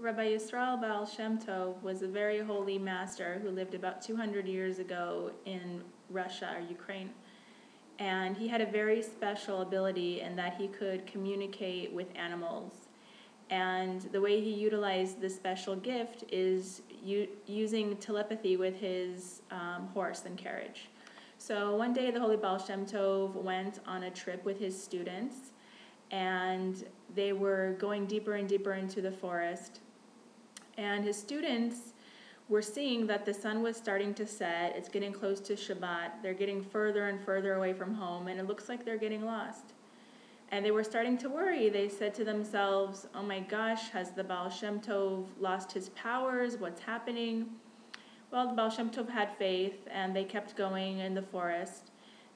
Rabbi Yisrael Baal Shem Tov was a very holy master who lived about 200 years ago in Russia or Ukraine. And he had a very special ability in that he could communicate with animals. And the way he utilized this special gift is using telepathy with his horse and carriage. So one day the Holy Baal Shem Tov went on a trip with his students, and they were going deeper and deeper into the forest. And his students were seeing that the sun was starting to set. It's getting close to Shabbat. They're getting further and further away from home, and it looks like they're getting lost. And they were starting to worry. They said to themselves, oh my gosh, has the Baal Shem Tov lost his powers? What's happening? Well, the Baal Shem Tov had faith, and they kept going in the forest.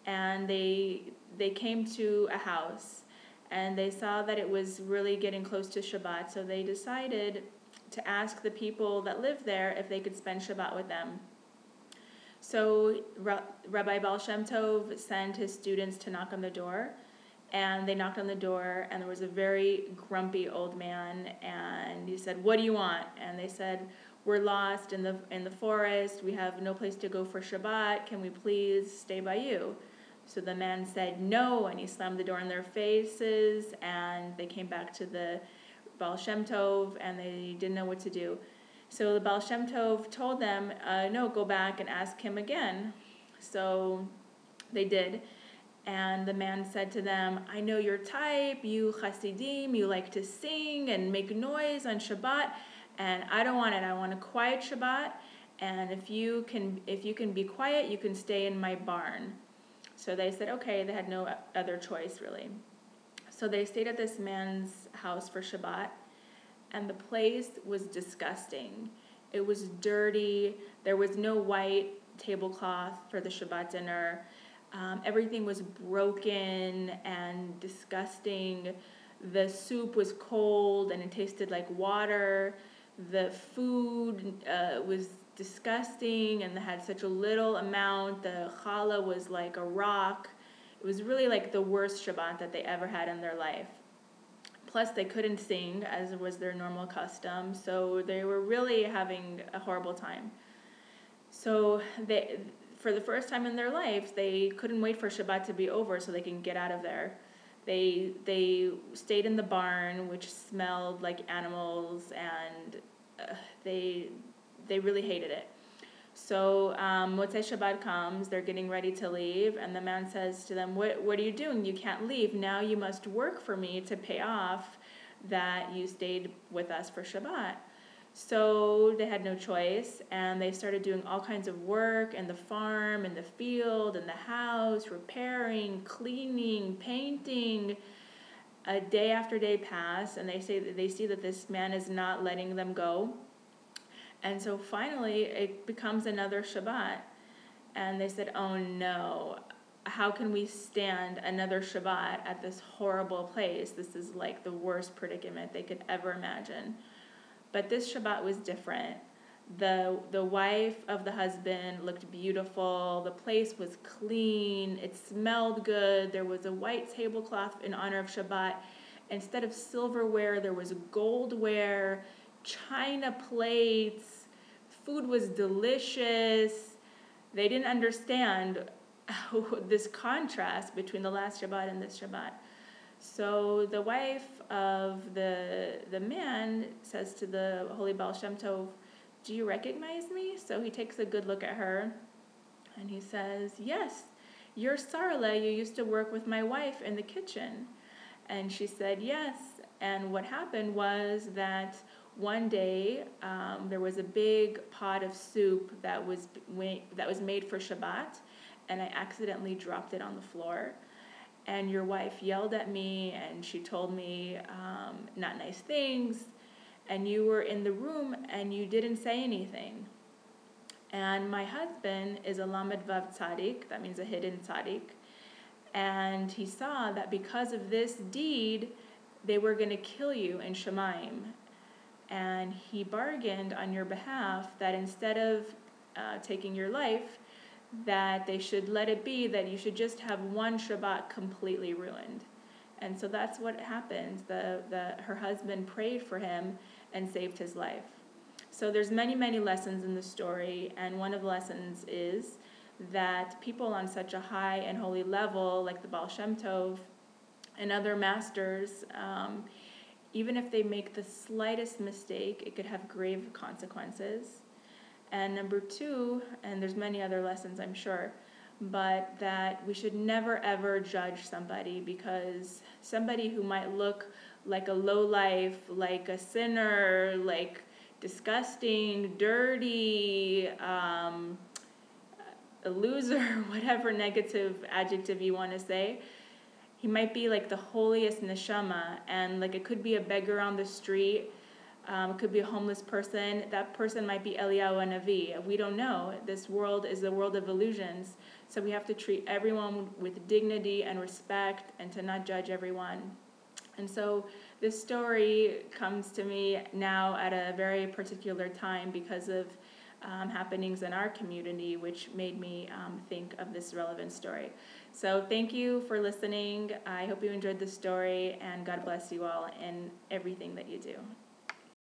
And they came to a house, and they saw that it was really getting close to Shabbat, so they decided to ask the people that lived there if they could spend Shabbat with them. So Rabbi Baal Shem Tov sent his students to knock on the door, and they knocked on the door, and there was a very grumpy old man, and he said, what do you want? And they said, we're lost in the forest, we have no place to go for Shabbat, can we please stay by you? So the man said no, and he slammed the door in their faces, and they came back to the Baal Shem Tov, and they didn't know what to do. So the Baal Shem Tov told them, no, go back and ask him again. So they did. And the man said to them, I know your type, you Hasidim, you like to sing and make noise on Shabbat, and I don't want it. I want a quiet Shabbat, and if you can be quiet, you can stay in my barn. So they said, okay, they had no other choice, really. So they stayed at this man's house for Shabbat, and the place was disgusting. It was dirty. There was no white tablecloth for the Shabbat dinner. Everything was broken and disgusting. The soup was cold and it tasted like water. The food was disgusting and had such a little amount. The challah was like a rock. It was really like the worst Shabbat that they ever had in their life. Plus, they couldn't sing, as was their normal custom, so they were really having a horrible time. So for the first time in their lives, they couldn't wait for Shabbat to be over so they can get out of there. They stayed in the barn, which smelled like animals, and they really hated it. So Motzei Shabbat comes, they're getting ready to leave, and the man says to them, what are you doing? You can't leave. Now you must work for me to pay off that you stayed with us for Shabbat. So they had no choice, and they started doing all kinds of work in the farm, in the field, in the house, repairing, cleaning, painting. A day after day pass, and they see that this man is not letting them go. And so finally, it becomes another Shabbat. And they said, oh no, how can we stand another Shabbat at this horrible place? This is like the worst predicament they could ever imagine. But this Shabbat was different. The wife of the husband looked beautiful. The place was clean. It smelled good. There was a white tablecloth in honor of Shabbat. Instead of silverware, there was goldware, china plates. Food was delicious. They didn't understand this contrast between the last Shabbat and this Shabbat. So the wife of the man says to the Holy Baal Shem Tov, do you recognize me? So he takes a good look at her, and he says, yes, you're Sarla. You used to work with my wife in the kitchen. And she said, yes. And what happened was that one day there was a big pot of soup that was made for Shabbat, and I accidentally dropped it on the floor. And your wife yelled at me, and she told me not nice things, and you were in the room, and you didn't say anything. And my husband is a Lamed Vav Tzaddik, that means a hidden Tzaddik, and he saw that because of this deed, they were going to kill you in Shemaim. And he bargained on your behalf that instead of taking your life, that they should let it be, that you should just have one Shabbat completely ruined. And so that's what happened. Her husband prayed for him and saved his life. So there's many, many lessons in the story, and one of the lessons is that people on such a high and holy level, like the Baal Shem Tov and other masters, even if they make the slightest mistake, it could have grave consequences. And number two, and there's many other lessons, I'm sure, but that we should never ever judge somebody, because somebody who might look like a lowlife, like a sinner, like disgusting, dirty, a loser, whatever negative adjective you want to say, he might be like the holiest neshama, and like it could be a beggar on the street, it could be a homeless person. That person might be Eliyahu Navi. We don't know. This world is a world of illusions, so we have to treat everyone with dignity and respect, and to not judge everyone. And so this story comes to me now at a very particular time because of happenings in our community, which made me think of this relevant story. So thank you for listening. I hope you enjoyed the story, and God bless you all in everything that you do.